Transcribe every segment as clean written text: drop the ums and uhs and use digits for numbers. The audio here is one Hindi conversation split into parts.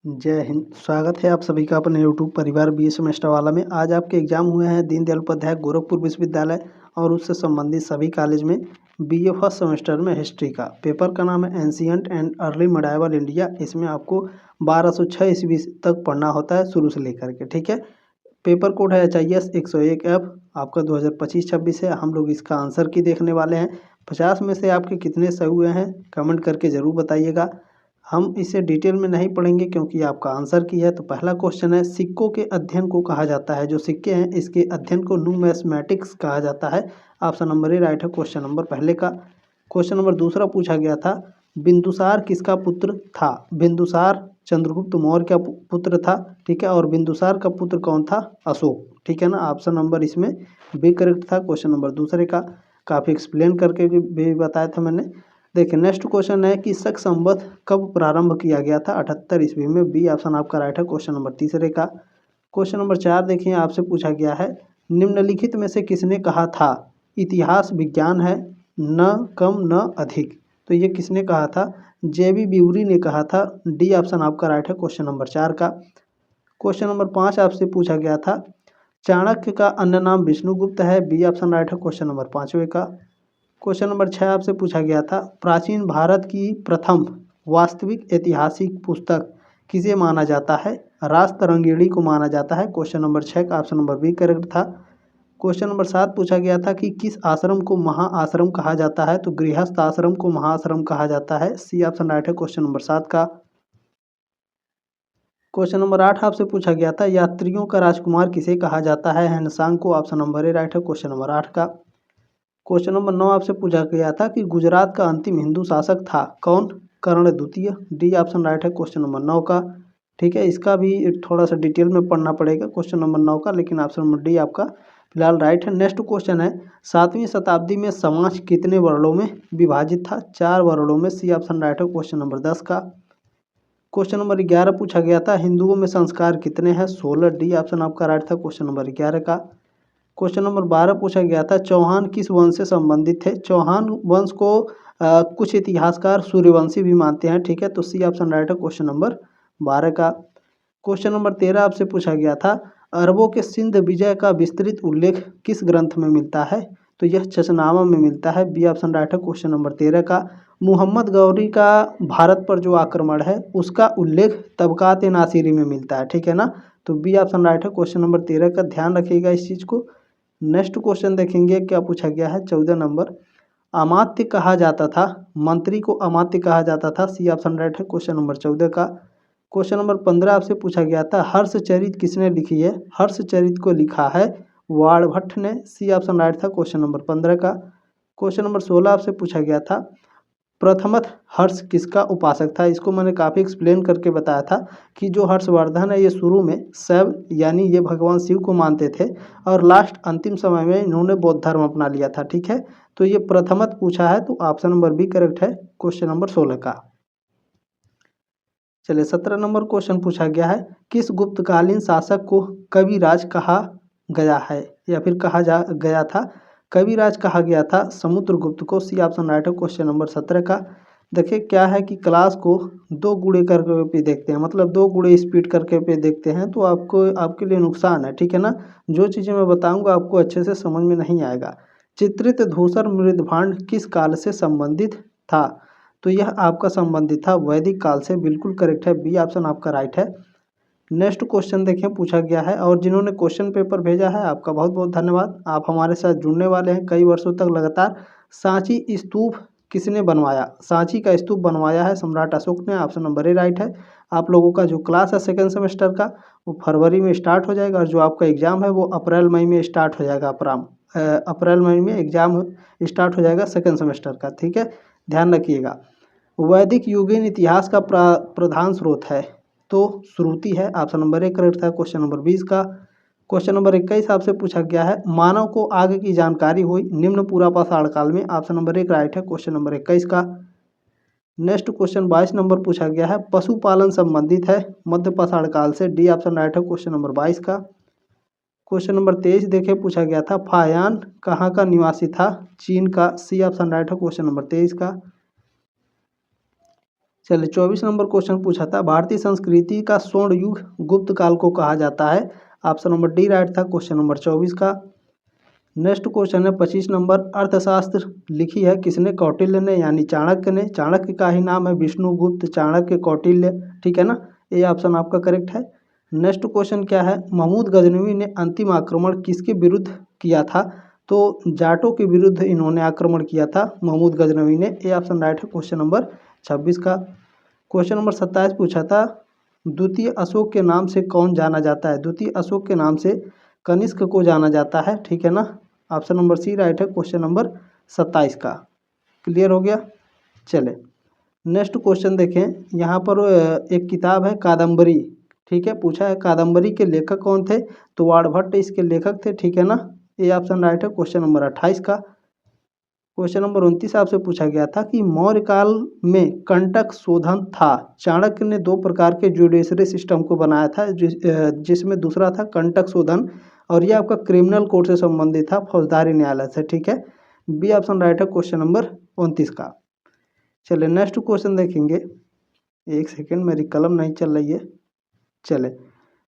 जय हिंद। स्वागत है आप सभी का अपने यूट्यूब परिवार बीए सेमेस्टर वाला में। आज आपके एग्जाम हुए हैं दीनदयाल उपाध्याय गोरखपुर विश्वविद्यालय और उससे संबंधित सभी कॉलेज में बीए फर्स्ट सेमेस्टर में हिस्ट्री का पेपर का नाम है ancient and early medieval India. इसमें आपको 1206 ईस्वी तक पढ़ना होता है शुरू से लेकर के, ठीक है। पेपर कोड है HIS 101F। आपका 2025-26 है। हम लोग इसका आंसर की देखने वाले हैं। 50 में से आपके कितने सही हुए हैं कमेंट करके ज़रूर बताइएगा। हम इसे डिटेल में नहीं पढ़ेंगे क्योंकि आपका आंसर की है। तो पहला क्वेश्चन है, सिक्कों के अध्ययन को कहा जाता है, जो सिक्के हैं इसके अध्ययन को न्यूमिस्मेटिक्स कहा जाता है। ऑप्शन नंबर ए राइट है क्वेश्चन नंबर पहले का। क्वेश्चन नंबर दूसरा पूछा गया था, बिंदुसार किसका पुत्र था? बिंदुसार चंद्रगुप्त मौर्य का पुत्र था, ठीक है। और बिंदुसार का पुत्र कौन था? अशोक, ठीक है ना। ऑप्शन नंबर इसमें बी करेक्ट था क्वेश्चन नंबर दूसरे का। काफ़ी एक्सप्लेन करके भी बताया था मैंने। देखिए नेक्स्ट क्वेश्चन है कि शक संवत कब प्रारंभ किया गया था? 78 ईस्वी में। बी ऑप्शन आपका राइट है क्वेश्चन नंबर तीसरे का। क्वेश्चन नंबर 4 देखिए, आपसे पूछा गया है, निम्नलिखित में से किसने कहा था इतिहास विज्ञान है, न कम न अधिक? तो ये किसने कहा था? JB ब्यूरी ने कहा था। डी ऑप्शन आपका राइट है क्वेश्चन नंबर 4 का। क्वेश्चन नंबर 5 आपसे पूछा गया था, चाणक्य का अन्य नाम विष्णुगुप्त है। बी ऑप्शन राइट है क्वेश्चन नंबर 5वें का। क्वेश्चन नंबर 6 आपसे पूछा गया था, प्राचीन भारत की प्रथम वास्तविक ऐतिहासिक पुस्तक किसे माना जाता है? रास्तरंगिणी को माना जाता है। क्वेश्चन नंबर 6 का ऑप्शन नंबर बी करेक्ट था। क्वेश्चन नंबर 7 पूछा गया था कि किस आश्रम को महाआश्रम कहा जाता है? तो गृहस्थ आश्रम को महाआश्रम कहा जाता है। सी ऑप्शन राइट है क्वेश्चन नंबर 7 का। क्वेश्चन नंबर 8 आपसे पूछा गया था, यात्रियों का राजकुमार किसे कहा जाता है? हैंडसांग को। ऑप्शन नंबर ए राइट है क्वेश्चन नंबर 8 का। क्वेश्चन नंबर 9 आपसे पूछा गया था कि गुजरात का अंतिम हिंदू शासक था कौन? कर्ण द्वितीय। डी ऑप्शन राइट है क्वेश्चन नंबर 9 का, ठीक है। इसका भी थोड़ा सा डिटेल में पढ़ना पड़ेगा क्वेश्चन नंबर 9 का, लेकिन ऑप्शन नंबर डी आपका फिलहाल राइट है। नेक्स्ट क्वेश्चन है, 7वीं शताब्दी में समाज कितने वर्णों में विभाजित था? 4 वर्णों में। सी ऑप्शन राइट है क्वेश्चन नंबर 10 का। क्वेश्चन नंबर 11 पूछा गया था, हिंदुओं में संस्कार कितने हैं? 16। डी ऑप्शन आपका राइट था क्वेश्चन नंबर 11 का। क्वेश्चन नंबर 12 पूछा गया था, चौहान किस वंश से संबंधित थे? चौहान वंश को कुछ इतिहासकार सूर्यवंशी भी मानते हैं, ठीक है। तो सी ऑप्शन राइट है क्वेश्चन नंबर 12 का। क्वेश्चन नंबर 13 आपसे पूछा गया था, अरबों के सिंध विजय का विस्तृत उल्लेख किस ग्रंथ में मिलता है? तो यह चचनामा में मिलता है। बी ऑप्शन राइट है क्वेश्चन नंबर 13 का। मुहम्मद गौरी का भारत पर जो आक्रमण है उसका उल्लेख तबकात नासिरी में मिलता है, ठीक है ना। तो बी ऑप्शन राइट है क्वेश्चन नंबर 13 का। ध्यान रखिएगा इस चीज़ को। नेक्स्ट क्वेश्चन देखेंगे क्या पूछा गया है। 14 नंबर, अमात्य कहा जाता था, मंत्री को अमात्य कहा जाता था। सी ऑप्शन राइट है क्वेश्चन नंबर 14 का। क्वेश्चन नंबर 15 आपसे पूछा गया था, हर्षचरित किसने लिखी है? हर्षचरित को लिखा है वाणभट्ट ने। सी ऑप्शन राइट था क्वेश्चन नंबर 15 का। क्वेश्चन नंबर 16 आपसे पूछा गया था, प्रथमत हर्ष किसका उपासक था? इसको मैंने काफ़ी एक्सप्लेन करके बताया था कि जो हर्षवर्धन है ये शुरू में शैव यानी ये भगवान शिव को मानते थे और लास्ट अंतिम समय में इन्होंने बौद्ध धर्म अपना लिया था, ठीक है। तो ये प्रथमत पूछा है, तो ऑप्शन नंबर बी करेक्ट है क्वेश्चन नंबर 16 का। चलिए 17 नंबर क्वेश्चन पूछा गया है, किस गुप्तकालीन शासक को कविराज कहा गया है या फिर कहा जा गया था? कविराज कहा गया था समुद्रगुप्त को। सी ऑप्शन राइट है क्वेश्चन नंबर 17 का। देखिए क्या है कि क्लास को 2 गुणे करके पे देखते हैं, मतलब 2 गुणे स्पीड करके पे देखते हैं तो आपको आपके लिए नुकसान है, ठीक है ना। जो चीज़ें मैं बताऊंगा आपको अच्छे से समझ में नहीं आएगा। चित्रित धूसर मृदभांड किस काल से संबंधित था? तो यह आपका संबंधित था वैदिक काल से। बिल्कुल करेक्ट है, बी ऑप्शन आपका राइट है। नेक्स्ट क्वेश्चन देखें पूछा गया है, और जिन्होंने क्वेश्चन पेपर भेजा है आपका बहुत बहुत धन्यवाद। आप हमारे साथ जुड़ने वाले हैं कई वर्षों तक लगातार। सांची स्तूप किसने बनवाया? सांची का स्तूप बनवाया है सम्राट अशोक ने। ऑप्शन नंबर ए राइट है। आप लोगों का जो क्लास है सेकेंड सेमेस्टर का वो फरवरी में स्टार्ट हो जाएगा और जो आपका एग्ज़ाम है वो अप्रैल मई में स्टार्ट हो जाएगा। अप्रैल मई में एग्ज़ाम स्टार्ट हो जाएगा सेकेंड सेमेस्टर का, ठीक है। ध्यान रखिएगा। वैदिक युगीन इतिहास का प्रधान स्रोत है, तो श्रुति है। ऑप्शन नंबर 1 करेक्ट था क्वेश्चन नंबर 20 का। क्वेश्चन नंबर 21 आपसे पूछा गया है, मानव को आग की जानकारी हुई निम्न पूरा पाषाण काल में। ऑप्शन नंबर 1 राइट है क्वेश्चन नंबर 21 का। नेक्स्ट क्वेश्चन 22 नंबर पूछा गया है, पशुपालन संबंधित है मध्य पाषाण काल से। डी ऑप्शन राइट है क्वेश्चन नंबर 22 का। क्वेश्चन नंबर 23 देखे पूछा गया था, फायान कहाँ का निवासी था? चीन का। सी ऑप्शन राइट है क्वेश्चन नंबर 23 का। चलिए 24 नंबर क्वेश्चन पूछा था, भारतीय संस्कृति का स्वर्ण युग गुप्त काल को कहा जाता है। ऑप्शन नंबर डी राइट था क्वेश्चन नंबर 24 का। नेक्स्ट क्वेश्चन है 25 नंबर, अर्थशास्त्र लिखी है किसने? कौटिल्य ने यानी चाणक्य ने। चाणक्य का ही नाम है विष्णुगुप्त, चाणक्य, कौटिल्य, ठीक है ना। ये ऑप्शन आपका करेक्ट है। नेक्स्ट क्वेश्चन क्या है, महमूद गजनवी ने अंतिम आक्रमण किसके विरुद्ध किया था? तो जाटों के विरुद्ध इन्होंने आक्रमण किया था महमूद गजनवी ने। ये ऑप्शन राइट है क्वेश्चन नंबर 26 का। क्वेश्चन नंबर 27 पूछा था, द्वितीय अशोक के नाम से कौन जाना जाता है? द्वितीय अशोक के नाम से कनिष्क को जाना जाता है, ठीक है ना। ऑप्शन नंबर सी राइट है क्वेश्चन नंबर 27 का। क्लियर हो गया। चले नेक्स्ट क्वेश्चन देखें, यहाँ पर एक किताब है कादम्बरी, ठीक है। पूछा है कादम्बरी के लेखक कौन थे? तो वाणभट्ट इसके लेखक थे, ठीक है ना। ये ऑप्शन राइट है क्वेश्चन नंबर 28 का। क्वेश्चन नंबर 29 आपसे पूछा गया था कि मौर्य काल में कंटक शोधन था। चाणक्य ने दो प्रकार के जुडिशरी सिस्टम को बनाया था, जिसमें दूसरा था कंटक शोधन, और ये आपका क्रिमिनल कोर्ट से संबंधित था, फौजदारी न्यायालय से, ठीक है। बी ऑप्शन राइट है क्वेश्चन नंबर 29 का। चलिए नेक्स्ट क्वेश्चन देखेंगे। एक सेकेंड, मेरी कलम नहीं चल रही है। चले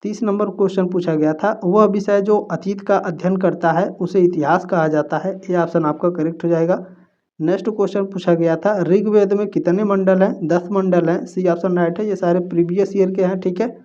30 नंबर क्वेश्चन पूछा गया था, वह विषय जो अतीत का अध्ययन करता है उसे इतिहास कहा जाता है। ये ऑप्शन आपका करेक्ट हो जाएगा। नेक्स्ट क्वेश्चन पूछा गया था, ऋग्वेद में कितने मंडल हैं? 10 मंडल हैं। सी ऑप्शन राइट है। ये सारे प्रीवियस ईयर के हैं, ठीक है।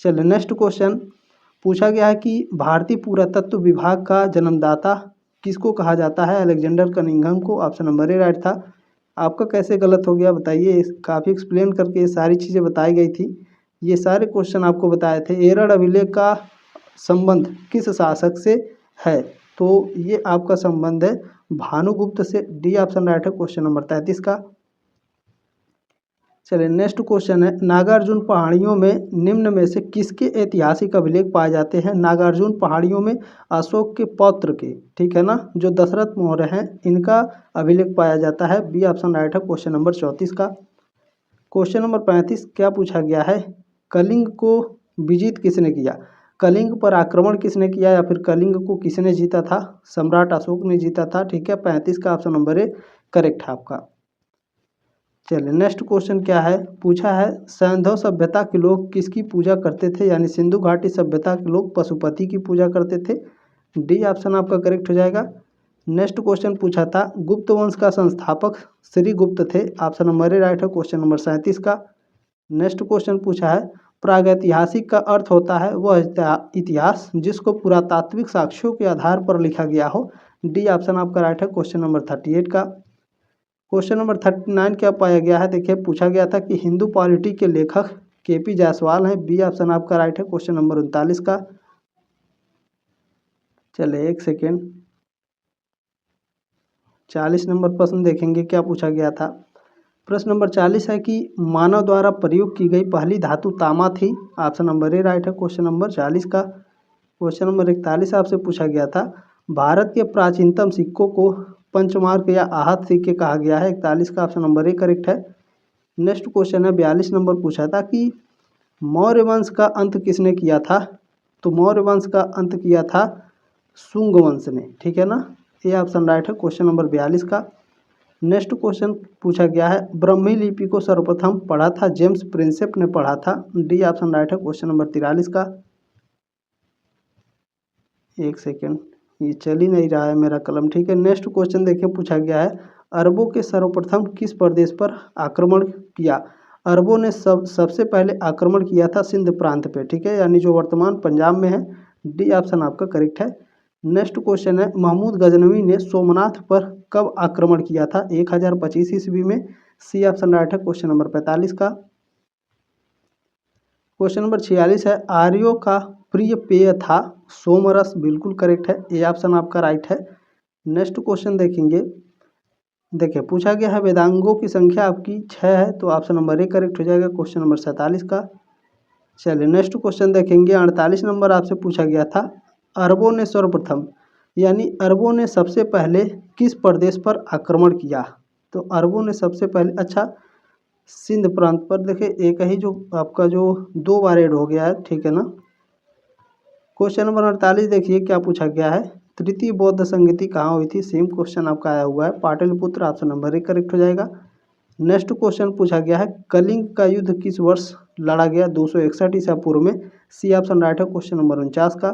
चलिए नेक्स्ट क्वेश्चन पूछा गया है कि भारतीय पुरातत्व विभाग का जन्मदाता किसको कहा जाता है? अलेक्जेंडर कनिंघम को। ऑप्शन नंबर ए राइट था। आपका कैसे गलत हो गया बताइए? काफ़ी एक्सप्लेन करके ये सारी चीज़ें बताई गई थी, ये सारे क्वेश्चन आपको बताए थे। एरड़ अभिलेख का संबंध किस शासक से है? तो ये आपका संबंध है भानुगुप्त से। डी ऑप्शन राइट है क्वेश्चन नंबर 33 का। चलिए नेक्स्ट क्वेश्चन है, नागार्जुन पहाड़ियों में निम्न में से किसके ऐतिहासिक अभिलेख पाए जाते हैं? नागार्जुन पहाड़ियों में अशोक के पौत्र के, ठीक है ना, जो दशरथ मौर्य हैं, इनका अभिलेख पाया जाता है। बी ऑप्शन राइट है क्वेश्चन नंबर 34 का। क्वेश्चन नंबर 35 क्या पूछा गया है, कलिंग को विजित किसने किया? कलिंग पर आक्रमण किसने किया या फिर कलिंग को किसने जीता था? सम्राट अशोक ने जीता था, ठीक है। 35 का ऑप्शन नंबर ए करेक्ट है आपका। चलिए नेक्स्ट क्वेश्चन क्या है, पूछा है सैंधव सभ्यता के लोग किसकी पूजा करते थे? यानी सिंधु घाटी सभ्यता के लोग पशुपति की पूजा करते थे। डी ऑप्शन आपका करेक्ट हो जाएगा। नेक्स्ट क्वेश्चन पूछा था, गुप्त वंश का संस्थापक श्री गुप्त थे। ऑप्शन नंबर ए राइट है क्वेश्चन नंबर 37 का। नेक्स्ट क्वेश्चन पूछा है, प्रागैतिहासिक का अर्थ होता है वह इतिहास जिसको पुरातात्विक साक्ष्यों के आधार पर लिखा गया हो। डी ऑप्शन आपका राइट है क्वेश्चन नंबर 38 का। क्वेश्चन नंबर 39 क्या पाया गया है, देखिए पूछा गया था कि हिंदू पॉलिटी के लेखक केपी जायसवाल हैं। बी ऑप्शन आपका राइट है क्वेश्चन नंबर 39 का। चले एक सेकेंड, 40 नंबर प्रश्न देखेंगे क्या पूछा गया था। प्रश्न नंबर 40 है कि मानव द्वारा प्रयोग की गई पहली धातु तांबा थी। ऑप्शन नंबर ए राइट है क्वेश्चन नंबर 40 का। क्वेश्चन नंबर 41 आपसे पूछा गया था, भारत के प्राचीनतम सिक्कों को पंचमार्क या आहत सिक्के कहा गया है। 41 का ऑप्शन नंबर ए करेक्ट है। नेक्स्ट क्वेश्चन है 42 नंबर पूछा था कि मौर्य वंश का अंत किसने किया था? तो मौर्य वंश का अंत किया था शुंग वंश ने, ठीक है ना। ये ऑप्शन राइट है क्वेश्चन नंबर 42 का। नेक्स्ट क्वेश्चन पूछा गया है, ब्राह्मी लिपि को सर्वप्रथम पढ़ा था जेम्स प्रिंसेप ने पढ़ा था। डी ऑप्शन राइट है क्वेश्चन नंबर 43 का। एक सेकेंड, ये चल ही नहीं रहा है मेरा कलम, ठीक है। नेक्स्ट क्वेश्चन देखिए पूछा गया है, अरबों के सर्वप्रथम किस प्रदेश पर आक्रमण किया? अरबों ने सबसे पहले आक्रमण किया था सिंध प्रांत पे, ठीक है, यानी जो वर्तमान पंजाब में है। डी ऑप्शन आपका करेक्ट है। नेक्स्ट क्वेश्चन है, महमूद गजनवी ने सोमनाथ पर कब आक्रमण किया था? 1025 ईस्वी में। सी ऑप्शन राइट है क्वेश्चन नंबर 45 का। क्वेश्चन नंबर 46 है, आर्यों का प्रिय पेय था सोमरस। बिल्कुल करेक्ट है, ए ऑप्शन आपका राइट है। नेक्स्ट क्वेश्चन देखेंगे, देखिए पूछा गया है वेदांगों की संख्या आपकी 6 है, तो ऑप्शन नंबर ए करेक्ट हो जाएगा क्वेश्चन नंबर 47 का। चलिए नेक्स्ट क्वेश्चन देखेंगे, 48 नंबर आपसे पूछा गया था, अरबों ने सर्वप्रथम यानी अरबों ने सबसे पहले किस प्रदेश पर आक्रमण किया? तो अरबों ने सबसे पहले, अच्छा, सिंध प्रांत पर। देखिए एक ही जो आपका जो 2 बार ऐड हो गया है, ठीक है ना। क्वेश्चन नंबर 48 देखिए क्या पूछा गया है, तृतीय बौद्ध संगति कहाँ हुई थी? सेम क्वेश्चन आपका आया हुआ है, Pataliputra. Option number A correct हो जाएगा। नेक्स्ट क्वेश्चन पूछा गया है, कलिंग का युद्ध किस वर्ष लड़ा गया? 261 ईसा पूर्व में। सी ऑप्शन राइट है क्वेश्चन नंबर 49 का।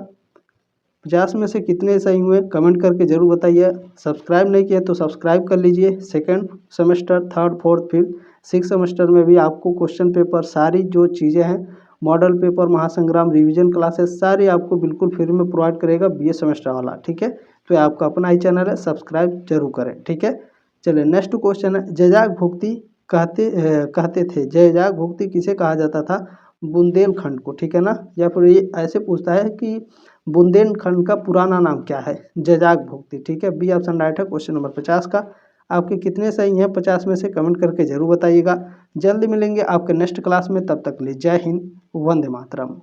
50 में से कितने सही हुए कमेंट करके जरूर बताइए। सब्सक्राइब नहीं किया तो सब्सक्राइब कर लीजिए। Second semester, third, fourth, fifth, six semester में भी आपको क्वेश्चन पेपर, सारी जो चीज़ें हैं, मॉडल पेपर, महासंग्राम, रिवीजन क्लासेस, सारी आपको बिल्कुल फ्री में प्रोवाइड करेगा बीए सेमेस्टर वाला। ठीक है, तो ये आपका अपना ही चैनल है, सब्सक्राइब जरूर करें। ठीक है, चलिए नेक्स्ट क्वेश्चन है, जैजाग भुक्ति कहते थे। जैजाग भुक्ति किसे कहा जाता था? बुंदेलखंड को। ठीक है ना, या फिर ये ऐसे पूछता है कि बुंदेलखंड का पुराना नाम क्या है? जैजाग भुक्ति। ठीक है, बी ऑप्शन राइट है क्वेश्चन नंबर 50 का। आपके कितने सही हैं 50 में से कमेंट करके जरूर बताइएगा। जल्दी मिलेंगे आपके नेक्स्ट क्लास में, तब तक के लिए जय हिंद, वंदे मातरम।